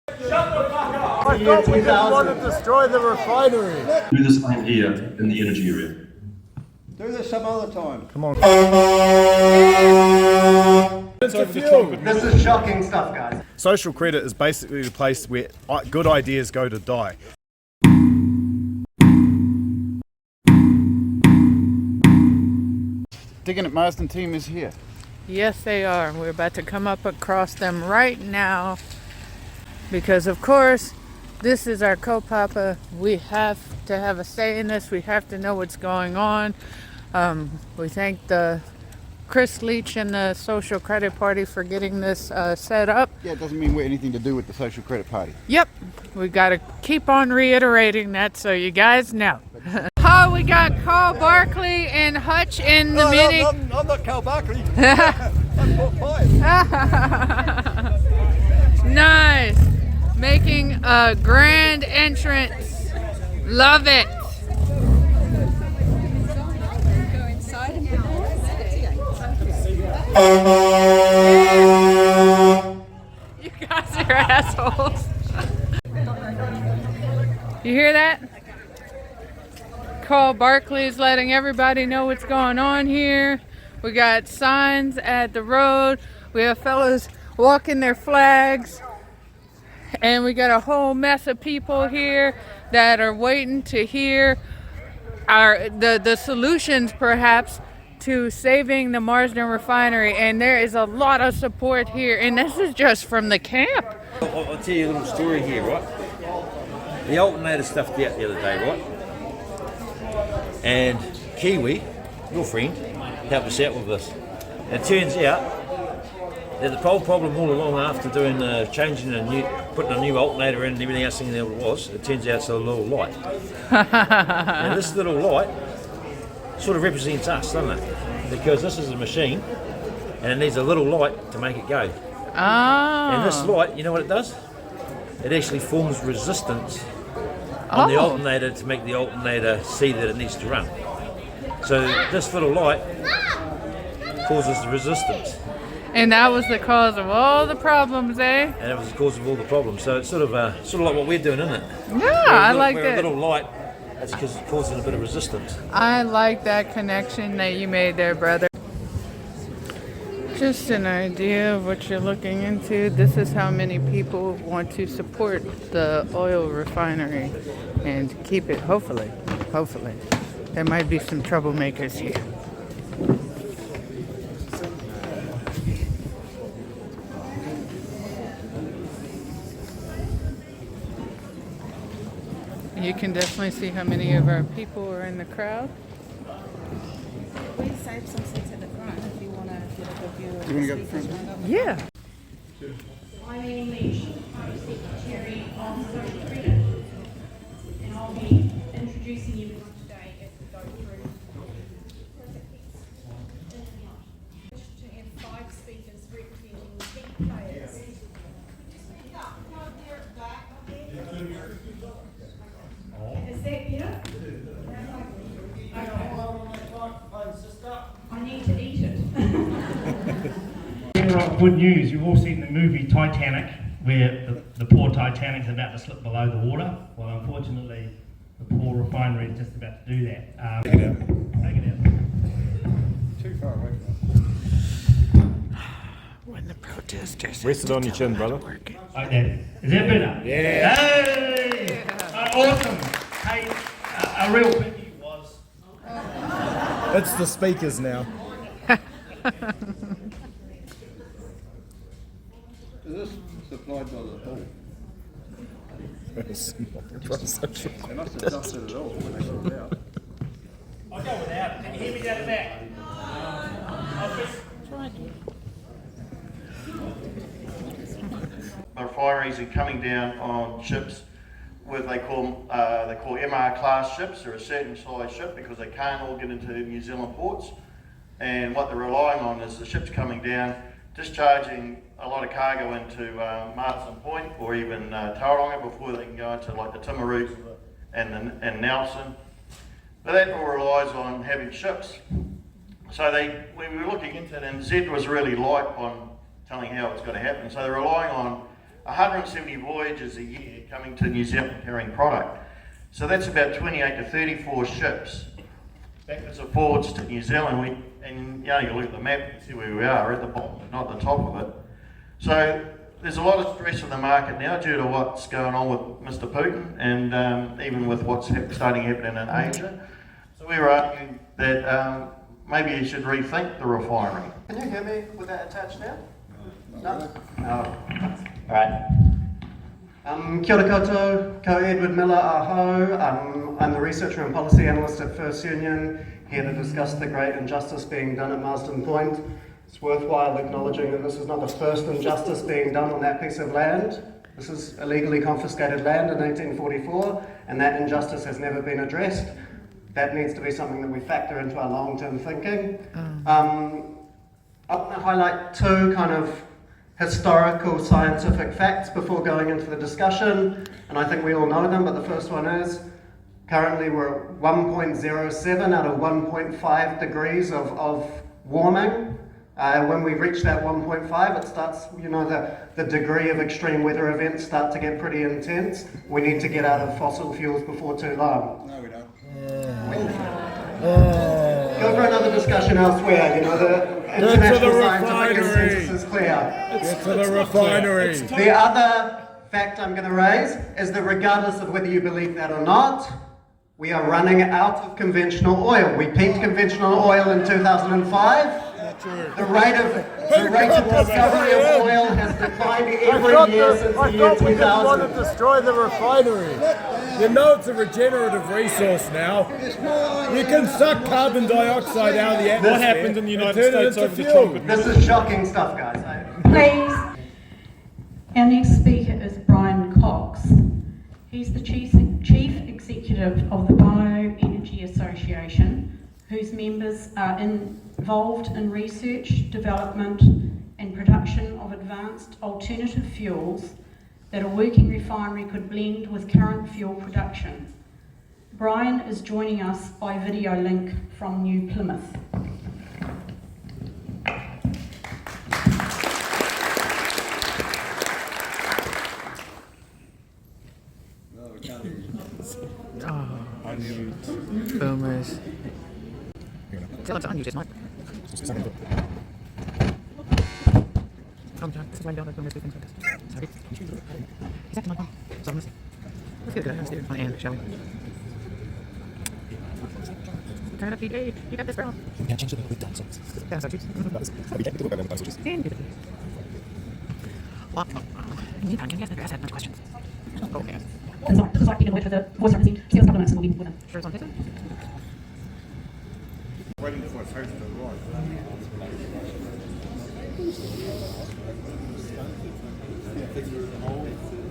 I thought we didn't want to destroy the refinery. Do the same here in the energy area. Do this some other time. Come on. This is shocking stuff, guys. Social credit is basically the place where good ideas go to die. Digging at Marsden team is here. Yes, they are. We're about to come up across them right now because, of course, this is our co-papa. We have to have a say in this. We have to know what's going on. We thank the Chris Leach and the Social Credit Party for getting this set up. Yeah, it doesn't mean we're anything to do with the Social Credit Party. Yep, we got to keep on reiterating that so you guys know. Oh, we got Carl Barkley and Hutch in the mini. I'm not Carl Barkley. I'm 4'5". Nice. Making a grand entrance. Love it. You guys are assholes. You hear that? Carl Barkley's letting everybody know what's going on here. We got signs at the road. We have fellas walking their flags. And we got a whole mess of people here that are waiting to hear the solutions perhaps to saving the Marsden Refinery. And there is a lot of support here. And this is just from the camp. I'll tell you a little story here, right? The alternator stuffed out the other day, right? And Kiwi, your friend, helped us out with this. And it turns out that the whole problem all along after doing putting a new alternator in and everything else thinking that it was, it turns out it's a little light. And this little light sort of represents us, doesn't it? Because this is a machine and it needs a little light to make it go. Oh. And this light, you know what it does? It actually forms resistance on the alternator to make the alternator see that it needs to run. So this little light causes the resistance. And that was the cause of all the problems, eh? And it was the cause of all the problems. So it's sort of like what we're doing, isn't it? Yeah, I like we're that. a little light, that's because it's causing a bit of resistance. I like that connection that you made there, brother. Just an idea of what you're looking into. This is how many people want to support the oil refinery and keep it, hopefully. There might be some troublemakers here. You can definitely see how many of our people are in the crowd. We saved some seats at the front if you want to get a good view of You want to go to the front? Yeah. My name is Secretary of Social Credit, and I'll be introducing everyone today as we go through. To have 5 speakers representing the key players. Is that better? I need to eat it. Good news, you've all seen the movie Titanic, where the poor Titanic's about to slip below the water. Well, unfortunately, the poor refinery is just about to do that. Take it out. Too far away. When the protesters Rest it on your chin, brother. Like that. Is that better? Yeah. Hey! Awesome. Hey, a real pity was. It's the speakers now. Is this supplied by the hall? It's not from social They must have dusted it all when they got it out. I'll go without. Can you hear me down the back? Refineries are coming down on ships with they call MR class ships. They're a certain size ship because they can't all get into New Zealand ports, and what they're relying on is the ships coming down, discharging a lot of cargo into Marsden Point or even Tauranga before they can go into like the Timaru and Nelson. But that all relies on having ships. So we were looking into it, and Z was really light on telling how it's going to happen. So they're relying on 170 voyages a year coming to New Zealand carrying product. So that's about 28 to 34 ships backwards and forwards to New Zealand. And you know, you look at the map, you see where we are, at the bottom, not the top of it. So there's a lot of stress in the market now due to what's going on with Mr. Putin and even with what's starting happening in Asia. So we were arguing that maybe you should rethink the refinery. Can you hear me with that attached now? No? Oh. Alright. Kia ora koutou, ko Edward Miller aho. I'm the researcher and policy analyst at First Union, here to discuss the great injustice being done at Marsden Point. It's worthwhile acknowledging that this is not the first injustice being done on that piece of land. This is illegally confiscated land in 1844, and that injustice has never been addressed. That needs to be something that we factor into our long-term thinking. I want to highlight two kind of historical scientific facts before going into the discussion, and I think we all know them, but the first one is currently we're at 1.07 out of 1.5 degrees of warming. When we reach that 1.5, it starts, you know, the degree of extreme weather events start to get pretty intense. We need to get out of fossil fuels before too long. No, we don't. Go for another discussion elsewhere, you know, the international scientific consensus is clear. Get to the refinery. The other fact I'm going to raise is that regardless of whether you believe that or not, we are running out of conventional oil. We peaked conventional oil in 2005. The rate of discovery of oil has declined every year since the year 2000. Destroy the refinery. You know it's a regenerative resource now. You can suck carbon dioxide out of the atmosphere. What happened in the United States over the trumpet? This is shocking stuff, guys. Please. Our next speaker is Brian Cox. He's the Chief Executive of the Bioenergy Association, whose members are involved in research, development and production of advanced alternative fuels that a working refinery could blend with current fuel production. Brian is joining us by video link from New Plymouth. Unmute. Boomers. Tell him to unmute his mic. This is why I don't like boomers do things like this. Sorry. He's acting like one. So let's get a good on the end, shall we? Turn up the gauge. You got this, bro. Yeah, change it with dance. Dance up, cheeks. Well, meantime, can you guys never ask that much questions? Oh, yeah. This is like being away for the voice of the scene. See what's happening and we'll be with them. Sure, it's on pizza? Waiting for a face to arrive.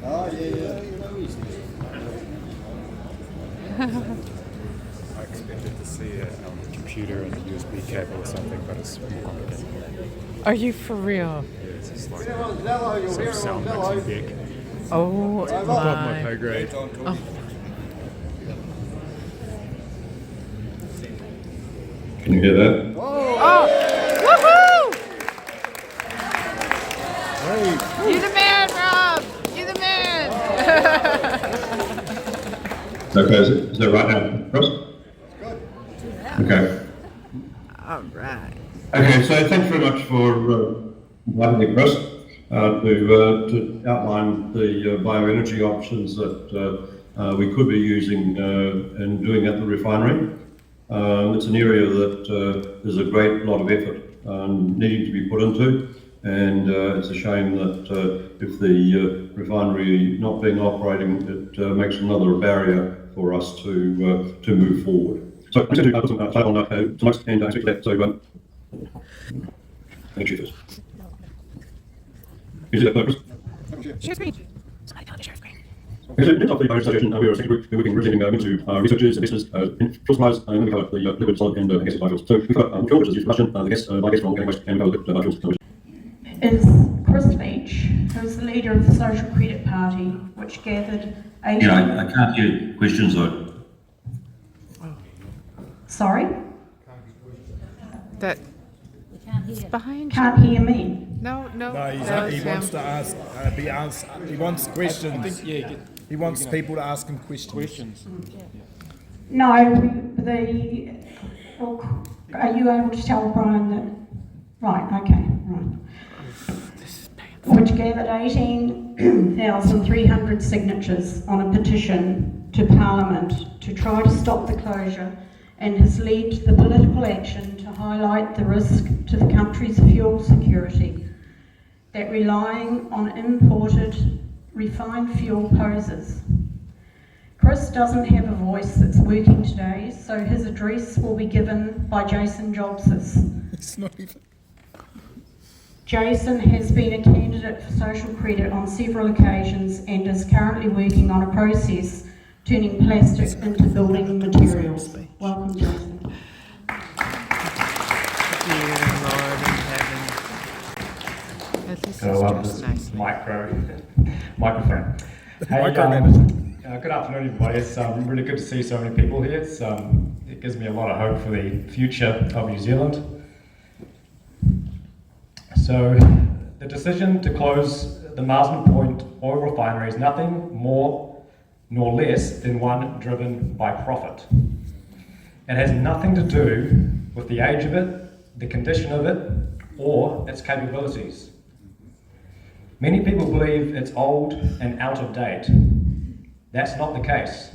Oh, yeah. I expected to see a computer and a USB cable or something, but it's more complicated. Are you for real? Yeah, it's just like sort of sound mixing deck. Oh, Above my pay grade. Oh. Can you hear that? Oh! Woohoo! You the man, Rob! You the man! Okay, is that right now, Ross? Okay. All right. Okay, so thanks very much for inviting me, Chris, to outline the bioenergy options that we could be using and doing at the refinery. It's an area that there's a great lot of effort needing to be put into, and it's a shame that if the refinery not being operating, it makes another barrier for us to move forward. So I'm going to put some title on tonight's and expect that. So thank you first. Is it purpose? Share screen. Somebody tell me to share screen. Next up, the Bioenergy Association, we are a second group who are working really into researchers, investors, fuel suppliers, and we cover the liquid, solid, and gaseous biofuels. So we've got fuel, which is used for combustion, the gas, biogas from organic waste, and we cover liquid biofuels. Is Chris Leach, who's the leader of the Social Credit Party, which gathered 80... Yeah, I can't hear questions though. Sorry? That it's behind you. Can't hear me. No, No, that was he him. wants to ask, be answered. He wants questions. I think, yeah, He wants people to ask him questions. No, are you able to tell Brian that? Right, okay, right. Which gathered 18,300 signatures on a petition to Parliament to try to stop the closure, and has led the political action to highlight the risk to the country's fuel security that relying on imported refined fuel poses. Chris doesn't have a voice that's working today, so his address will be given by Jason Jobsis. It's not even. Jason has been a candidate for social credit on several occasions and is currently working on a process turning plastic into building materials. Welcome, Jason. Dear Lord in heaven. This is just nicely. Microphone. Hey, good afternoon, everybody. It's really good to see so many people here. It gives me a lot of hope for the future of New Zealand. So, the decision to close the Marsden Point oil refinery is nothing more nor less than one driven by profit. It has nothing to do with the age of it, the condition of it, or its capabilities. Many people believe it's old and out of date. That's not the case.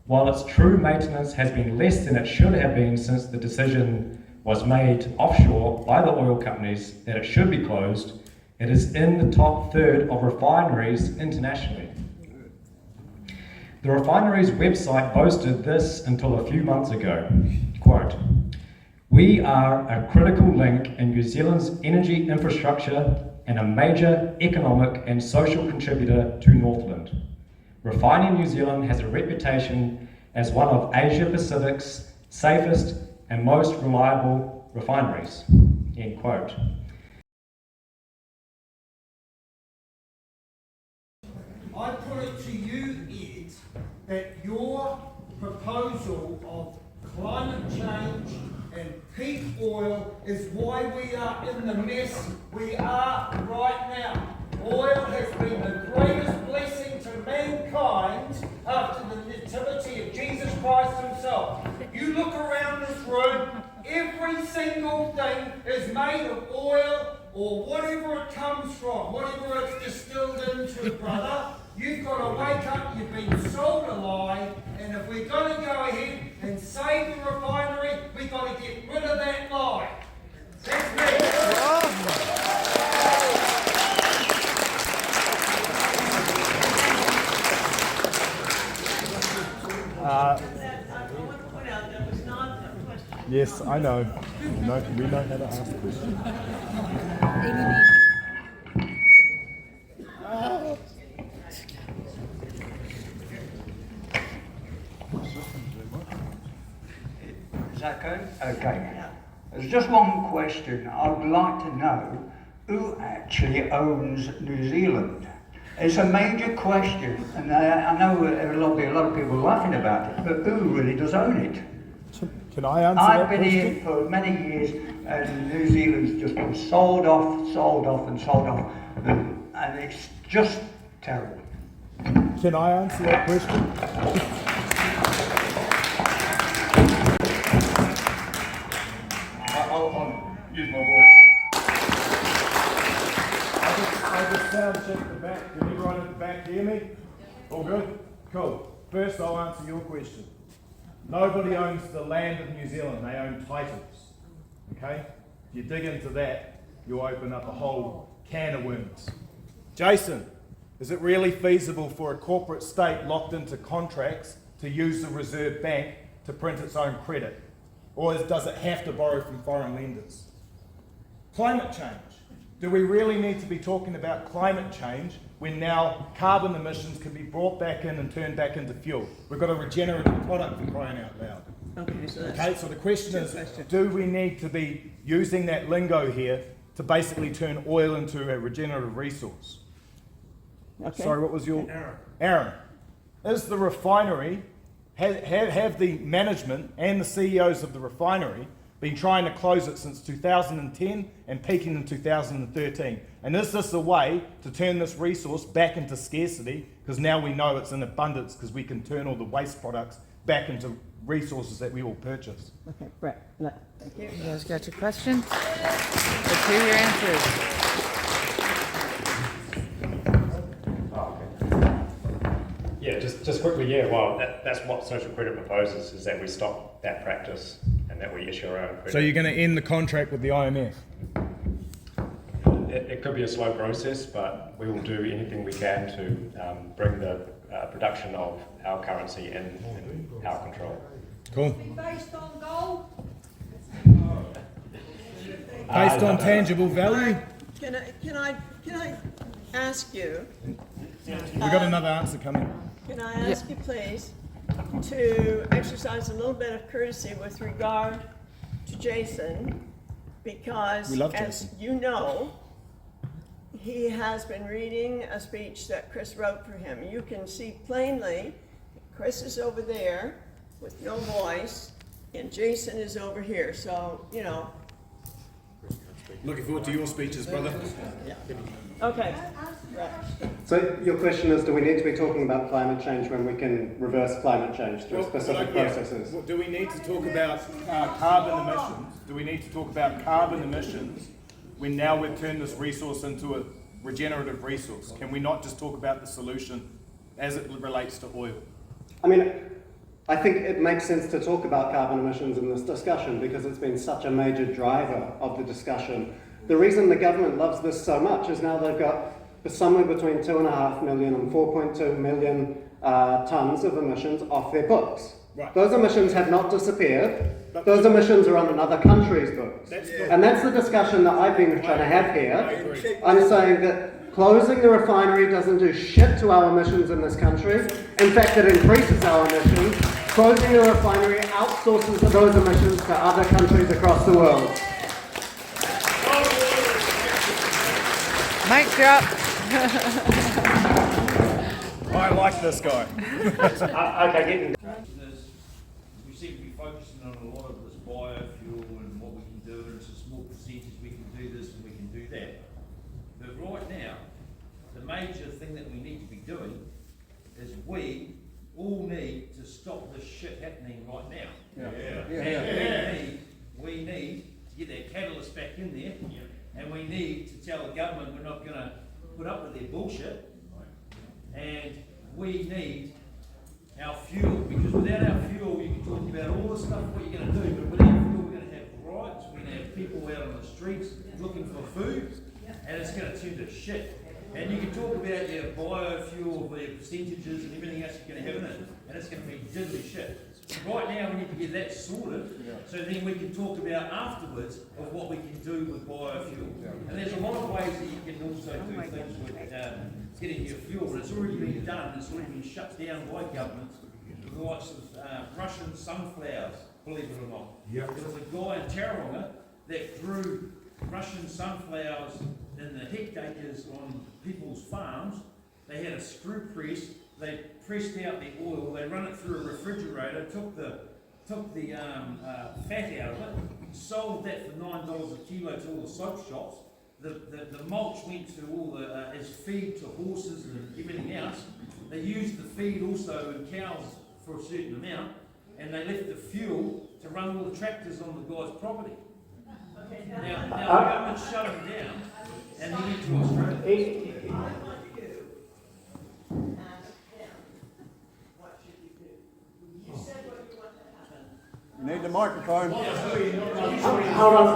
While its true maintenance has been less than it should have been since the decision was made offshore by the oil companies that it should be closed, it is in the top third of refineries internationally. The refinery's website boasted this until a few months ago, quote, "We are a critical link in New Zealand's energy infrastructure and a major economic and social contributor to Northland. Refining New Zealand has a reputation as one of Asia Pacific's safest and most reliable refineries," end quote. I put it to you, Ed, that your proposal of climate change and peak oil is why we are in the mess we are right now. Oil has been the greatest blessing to mankind after the nativity of Jesus Christ himself. You look around this room, every single thing is made of oil or whatever it comes from, whatever it's distilled into, brother. You've got to wake up, you've been sold a lie, and if we're going to go ahead and save the refinery, we've got to get rid of that lie. That's me. Yes, I know. We know how to ask questions. Is that good? Okay. There's just one question. I'd like to know who actually owns New Zealand. It's a major question, and I know there'll be a lot of people laughing about it, but who really does own it? Can I answer I've that been question? here for many years, and New Zealand's just been sold off, and sold off, and it's just terrible. Can I answer that question? I'll use my voice. I just sound check the back. Can everyone at the back hear me? All good? Cool. First, I'll answer your question. Nobody owns the land of New Zealand. They own titles. Okay? If you dig into that, you'll open up a whole can of worms. Jason, is it really feasible for a corporate state locked into contracts to use the Reserve Bank to print its own credit? Or does it have to borrow from foreign lenders? Climate change. Do we really need to be talking about climate change when now carbon emissions can be brought back in and turned back into fuel? We've got a regenerative product for crying out loud. Okay, so the question is, do we need to be using that lingo here to basically turn oil into a regenerative resource? Okay. Sorry, what was your... Aaron. Is the refinery, have the management and the CEOs of the refinery Been trying to close it since 2010 and peaking in 2013. And is this a way to turn this resource back into scarcity? Because now we know it's in abundance because we can turn all the waste products back into resources that we all purchase. Okay, Brett, look, thank you. You guys got your questions? Let's hear your answers. Yeah, just quickly, yeah, well, that's what social credit proposes, is that we stop that practice and that we issue our own credit. So you're going to end the contract with the IMF? It could be a slow process, but we will do anything we can to bring the production of our currency in our control. Cool. Based on gold? Based on tangible value? Can I ask you? We got another answer coming. Can I ask you please to exercise a little bit of courtesy with regard to Jason, because We love as Jason. you know, he has been reading a speech that Chris wrote for him. You can see plainly Chris is over there with no voice and Jason is over here, so you know. Looking forward to your speeches, brother. Yeah. Okay. Right. So your question is, do we need to be talking about climate change when we can reverse climate change through specific processes? Do we need to talk about carbon emissions? Do we need to talk about carbon emissions when now we've turned this resource into a regenerative resource? Can we not just talk about the solution as it relates to oil? I mean, I think it makes sense to talk about carbon emissions in this discussion because it's been such a major driver of the discussion. The reason the government loves this so much is now they've got somewhere between 2.5 million and 4.2 million tonnes of emissions off their books. Right. Those emissions have not disappeared. Those emissions are on another country's books. And that's the discussion that I've been trying to have here. I'm saying that closing the refinery doesn't do shit to our emissions in this country. In fact, it increases our emissions. Closing the refinery outsources those emissions to other countries across the world. Mic drop. I like this guy. Okay, We seem to be focusing on a lot of this biofuel and what we can do, and it's a small percentage we can do this and we can do that. But right now, the major thing that we need to be doing is we all need to stop this shit happening right now. And we need to get that catalyst back in there, and we need to tell the government we're not going to put up with their bullshit, and we need our fuel, because without our fuel you can talk about all the stuff what you're going to do, but without fuel we're going to have riots, we're going to have people out on the streets looking for food, and it's going to turn to shit. And you can talk about your biofuel, their percentages and everything else you're going to have in it, and it's going to be diddly shit. Right now we need to get that sorted, so then we can talk about afterwards of what we can do with biofuel. And there's a lot of ways that you can also do things with getting your fuel, and it's already been done, it's already been shut down by governments. The likes of Russian sunflowers, believe it or not. There was a guy in Tauranga that grew Russian sunflowers in the hectares on people's farms. They had a screw press. They pressed out the oil, they run it through a refrigerator, took the fat out of it, sold that for $9 a kilo to all the soap shops. The mulch went to all the as feed to horses and everything else. They used the feed also in cows for a certain amount, and they left the fuel to run all the tractors on the guy's property. Now the government shut him down, and he went to Australia. You need the microphone. Hold on.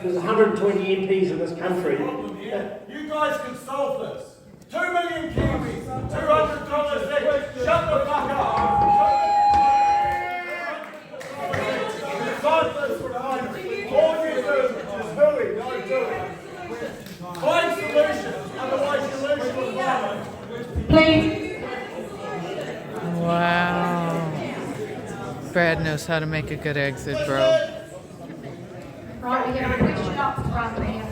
There's 120 MPs in this country. You guys can solve this. 2 million Kiwis, $200 each. Shut the fuck up. Solve this refinery. All you do is hurry, don't do it. Find solutions, otherwise you lose your refinery. Please. Wow. Brad knows how to make a good exit, bro. Right, we have a question up front there.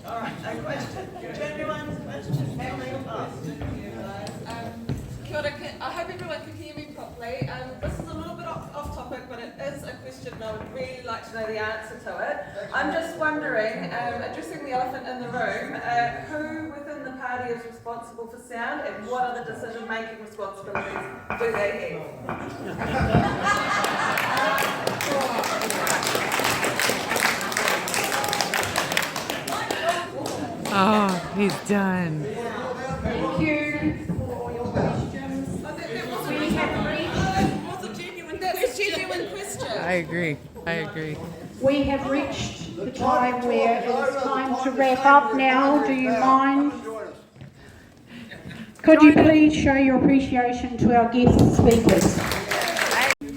Alright, a question. Genuine question coming up. Kia ora, I hope everyone can hear me properly. This is a little bit off off topic, but it is a question and I would really like to know the answer to it. I'm just wondering, addressing the elephant in the room, who within the party is responsible for sound and what other decision-making responsibilities do they have? Oh, he's done. Thank you for your questions. We have reached, That's a genuine question. I agree. we have reached the time where it is time to wrap up now. Do you mind? Could you please show your appreciation to our guest speakers?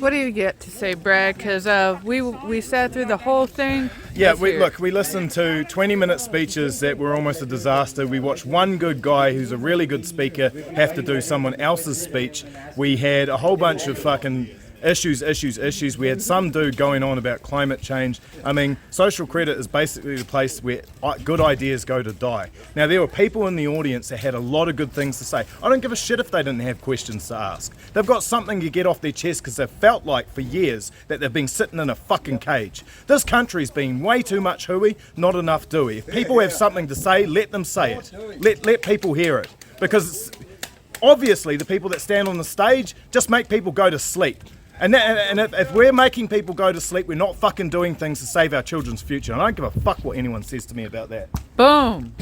What do you get to say, Brad? Because we sat through the whole thing. Yeah, we listened to 20-minute speeches that were almost a disaster. We watched one good guy who's a really good speaker have to do someone else's speech. We had a whole bunch of fucking issues. We had some dude going on about climate change. I mean, social credit is basically the place where good ideas go to die. Now, there were people in the audience that had a lot of good things to say. I don't give a shit if they didn't have questions to ask. They've got something to get off their chest because they've felt like for years that they've been sitting in a fucking cage. This country's been way too much hooey, not enough doey. If people have something to say, let them say it. Let people hear it. Because obviously the people that stand on the stage just make people go to sleep. And if we're making people go to sleep, we're not fucking doing things to save our children's future. And I don't give a fuck what anyone says to me about that. Boom.